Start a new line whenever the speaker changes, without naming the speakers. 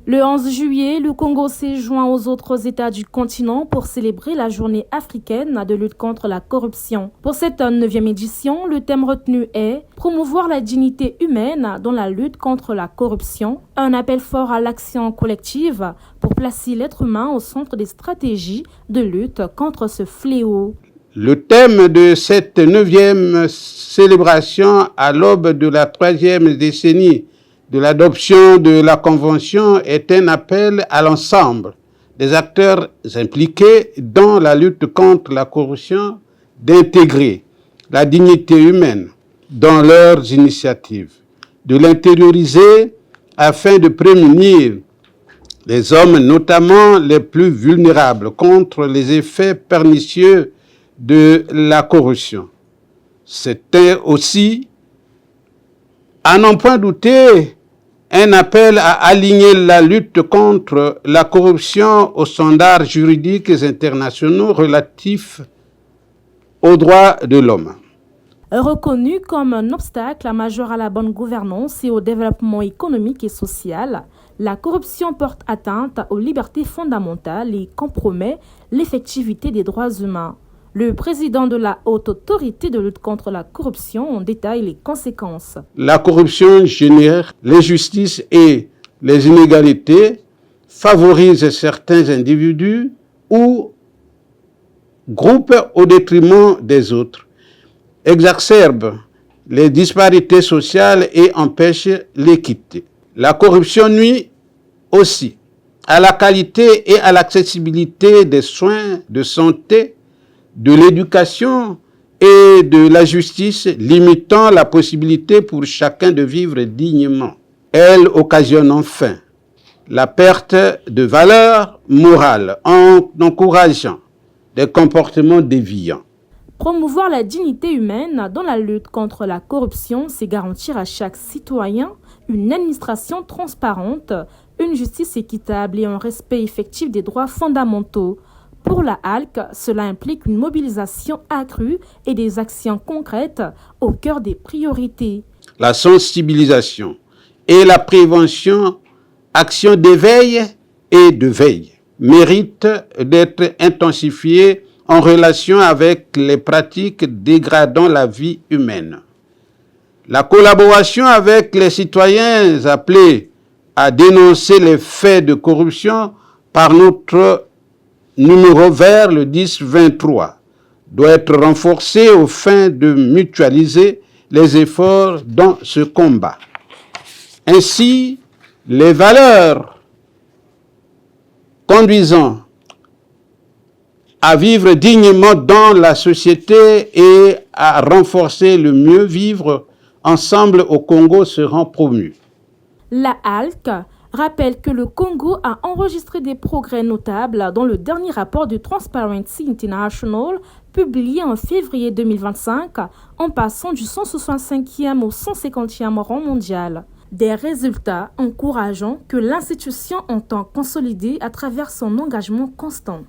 Le 11 juillet, le Congo s'est joint aux autres États du continent pour célébrer la journée africaine de lutte contre la corruption. Pour cette 9e édition, le thème retenu est « Promouvoir la dignité humaine dans la lutte contre la corruption », un appel fort à l'action collective pour placer l'être humain au centre des stratégies de lutte contre ce fléau.
Le thème de cette 9e célébration à l'aube de la 3e décennie de l'adoption de la Convention est un appel à l'ensemble des acteurs impliqués dans la lutte contre la corruption d'intégrer la dignité humaine dans leurs initiatives, de l'intérioriser afin de prémunir les hommes, notamment les plus vulnérables, contre les effets pernicieux de la corruption. C'était aussi, à n'en point douter, un appel à aligner la lutte contre la corruption aux standards juridiques internationaux relatifs aux droits de l'homme.
Reconnu comme un obstacle majeur à la bonne gouvernance et au développement économique et social, la corruption porte atteinte aux libertés fondamentales et compromet l'effectivité des droits humains. Le président de la Haute Autorité de lutte contre la corruption en détaille les conséquences.
La corruption génère l'injustice et les inégalités, favorise certains individus ou groupes au détriment des autres, exacerbe les disparités sociales et empêche l'équité. La corruption nuit aussi à la qualité et à l'accessibilité des soins de santé, de l'éducation et de la justice, limitant la possibilité pour chacun de vivre dignement. Elle occasionne enfin la perte de valeur morale en encourageant des comportements déviants.
Promouvoir la dignité humaine dans la lutte contre la corruption, c'est garantir à chaque citoyen une administration transparente, une justice équitable et un respect effectif des droits fondamentaux. Pour la HALC, cela implique une mobilisation accrue et des actions concrètes au cœur des priorités.
La sensibilisation et la prévention, actions d'éveil et de veille, méritent d'être intensifiées en relation avec les pratiques dégradant la vie humaine. La collaboration avec les citoyens appelés à dénoncer les faits de corruption par notre numéro vert, le 1023, doit être renforcée aux fins de mutualiser les efforts dans ce combat. Ainsi, les valeurs conduisant à vivre dignement dans la société et à renforcer le mieux vivre ensemble au Congo seront promues.
La HALC rappelle que le Congo a enregistré des progrès notables dans le dernier rapport de Transparency International publié en février 2025 en passant du 165e au 150e rang mondial. Des résultats encourageants que l'institution entend consolider à travers son engagement constant.